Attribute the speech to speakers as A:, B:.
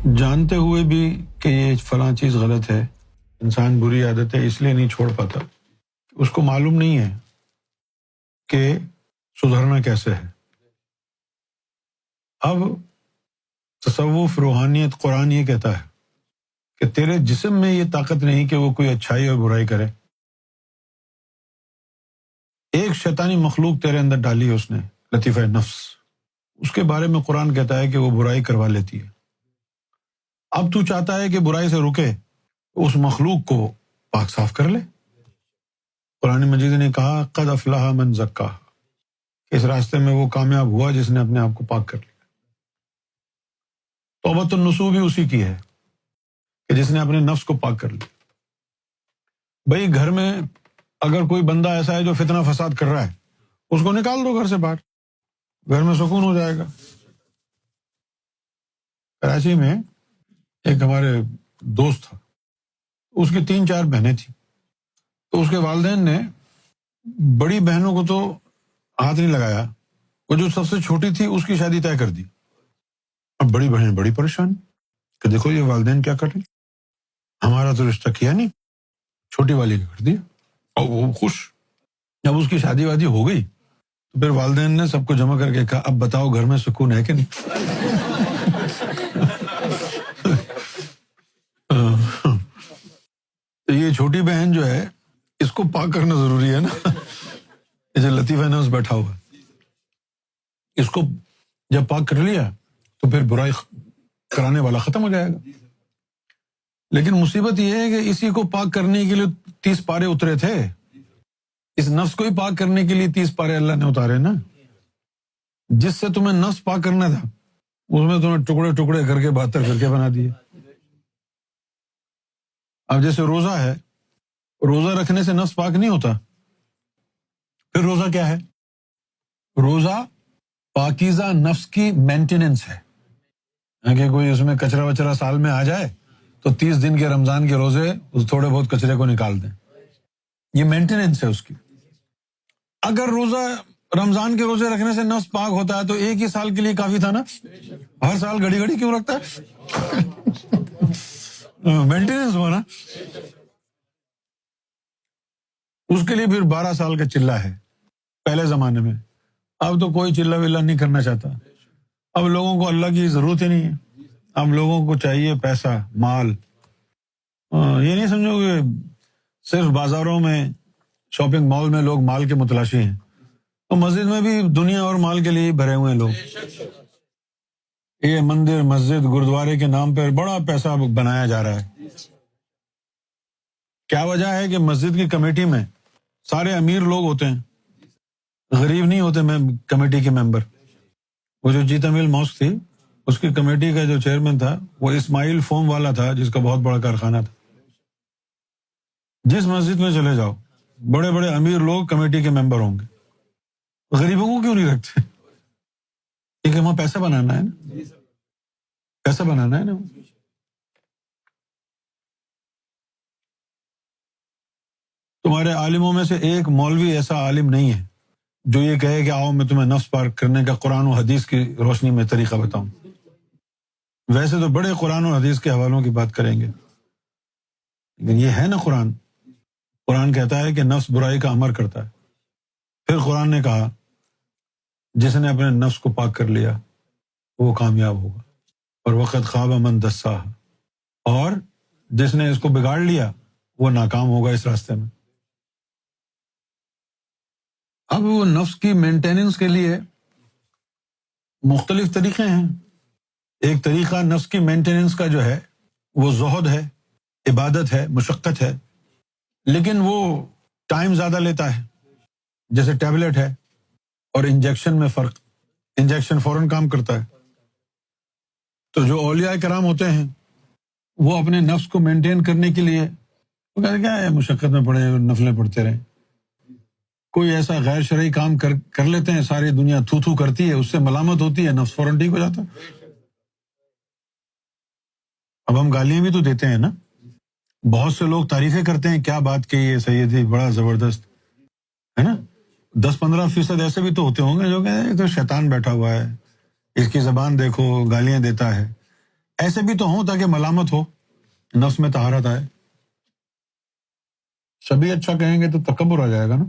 A: جانتے ہوئے بھی کہ یہ فلاں چیز غلط ہے، انسان بری عادت ہے اس لیے نہیں چھوڑ پاتا، اس کو معلوم نہیں ہے کہ سدھرنا کیسے ہے۔ اب تصوف، روحانیت، قرآن یہ کہتا ہے کہ تیرے جسم میں یہ طاقت نہیں کہ وہ کوئی اچھائی اور برائی کرے۔ ایک شیطانی مخلوق تیرے اندر ڈالی ہے اس نے، لطیفہ نفس، اس کے بارے میں قرآن کہتا ہے کہ وہ برائی کروا لیتی ہے۔ اب تو چاہتا ہے کہ برائی سے رکے، اس مخلوق کو پاک صاف کر لے۔ قرآن مجید نے کہا قد افلح من زکاہا، اس راستے میں وہ کامیاب ہوا جس نے اپنے آپ کو پاک کر لیا۔ توبۃ النصوح بھی اسی کی ہے کہ جس نے اپنے نفس کو پاک کر لیا۔ بھئی گھر میں اگر کوئی بندہ ایسا ہے جو فتنہ فساد کر رہا ہے، اس کو نکال دو گھر سے باہر، گھر میں سکون ہو جائے گا۔ کراچی میں ایک ہمارے دوست تھا، اس کی 3-4 بہنیں تھیں، تو اس کے والدین نے بڑی بہنوں کو تو ہاتھ نہیں لگایا، وہ جو سب سے چھوٹی تھی اس کی شادی طے کر دی۔ اب بڑی بہن بڑی پریشان کہ دیکھو یہ والدین کیا کر رہے ہیں، ہمارا تو رشتہ کیا نہیں، چھوٹی والی کا کر دیا، اور وہ خوش۔ جب اس کی شادی وادی ہو گئی تو پھر والدین نے سب کو جمع کر کے کہا اب بتاؤ گھر میں سکون ہے کہ نہیں؟ تو یہ چھوٹی بہن جو ہے اس کو پاک کرنا ضروری ہے نا، یہ جو لطیفہ نفس بیٹھا ہوا ہے، اس کو جب پاک کر لیا تو پھر برائی کرانے والا ختم ہو جائے گا۔ لیکن مصیبت یہ ہے کہ اسی کو پاک کرنے کے لیے 30 پارے اترے تھے، اس نفس کو ہی پاک کرنے کے لیے 30 پارے اللہ نے اتارے نا۔ جس سے تمہیں نفس پاک کرنا تھا اس میں تمہیں ٹکڑے ٹکڑے کر کے 72 کر کے بنا دیے۔ اب جیسے روزہ ہے، روزہ رکھنے سے نفس پاک نہیں ہوتا، پھر روزہ کیا ہے؟ روزہ پاکیزہ نفس کی مینٹیننس ہے، کہ کوئی اس میں کچرا وچرا سال میں آ جائے تو 30 دن کے رمضان کے روزے اس تھوڑے بہت کچرے کو نکال دیں، یہ مینٹیننس ہے اس کی۔ اگر روزہ رمضان کے روزے رکھنے سے نفس پاک ہوتا ہے تو ایک ہی سال کے لیے کافی تھا نا، ہر سال گھڑی گھڑی کیوں رکھتا ہے؟ مینٹیننس ہوا نا۔ اس کے لیے پھر 12 سال کا چلہ ہے پہلے زمانے میں، اب تو کوئی چلہ ولا نہیں کرنا چاہتا، اب لوگوں کو اللہ کی ضرورت ہی نہیں ہے، اب لوگوں کو چاہیے پیسہ، مال۔ یہ نہیں سمجھو کہ صرف بازاروں میں، شاپنگ مال میں لوگ مال کے متلاشی ہیں، تو مسجد میں بھی دنیا اور مال کے لیے بھرے ہوئے ہیں لوگ۔ یہ مندر، مسجد، گرودوارے کے نام پر بڑا پیسہ بنایا جا رہا ہے۔ کیا وجہ ہے کہ مسجد کی کمیٹی میں سارے امیر لوگ ہوتے ہیں، غریب نہیں ہوتے کمیٹی کے ممبر۔ وہ جو جیتا مل ماسک تھی اس کی کمیٹی کا جو چیئرمین تھا وہ اسماعیل فوم والا تھا، جس کا بہت بڑا کارخانہ تھا۔ جس مسجد میں چلے جاؤ بڑے بڑے امیر لوگ کمیٹی کے ممبر ہوں گے، غریبوں کو کیوں نہیں رکھتے؟ کیونکہ وہاں پیسہ بنانا ہے نا، پیسہ بنانا ہے نا۔ تمہارے عالموں میں سے ایک مولوی ایسا عالم نہیں ہے جو یہ کہے کہ آؤ میں تمہیں نفس پاک کرنے کا قرآن و حدیث کی روشنی میں طریقہ بتاؤں۔ ویسے تو بڑے قرآن و حدیث کے حوالوں کی بات کریں گے، لیکن یہ ہے نا قرآن۔ قرآن کہتا ہے کہ نفس برائی کا امر کرتا ہے، پھر قرآن نے کہا جس نے اپنے نفس کو پاک کر لیا وہ کامیاب ہوگا، اور وقت خواب من دساہا، اور جس نے اس کو بگاڑ لیا وہ ناکام ہوگا اس راستے میں۔ اب وہ نفس کی مینٹیننس کے لیے مختلف طریقے ہیں۔ ایک طریقہ نفس کی مینٹیننس کا جو ہے وہ زہد ہے، عبادت ہے، مشقت ہے، لیکن وہ ٹائم زیادہ لیتا ہے، جیسے ٹیبلٹ ہے اور انجیکشن میں فرق۔ انجیکشن فوراً کام کرتا ہے، تو جو اولیاء کرام ہوتے ہیں وہ اپنے نفس کو مینٹین کرنے کے لیے وہ کہتے کیا ہے مشقت میں پڑے نفلیں پڑھتے رہیں۔ کوئی ایسا غیر شرعی کام کر لیتے ہیں، ساری دنیا تھو تھو کرتی ہے، اس سے ملامت ہوتی ہے، نفس فوراً ٹھیک ہو جاتا ہے۔ اب ہم گالیاں بھی تو دیتے ہیں نا، بہت سے لوگ تعریفیں کرتے ہیں، کیا بات کہی ہے سیدی، بڑا زبردست ہے نا۔ 10-15% ایسے بھی تو ہوتے ہوں گے جو کہ یہ تو شیطان بیٹھا ہوا ہے، اس کی زبان دیکھو، گالیاں دیتا ہے۔ ایسے بھی تو ہوں تاکہ ملامت ہو، نفس میں طہارت آئے. سبھی اچھا کہیں گے تو تکبر آ جائے گا نا.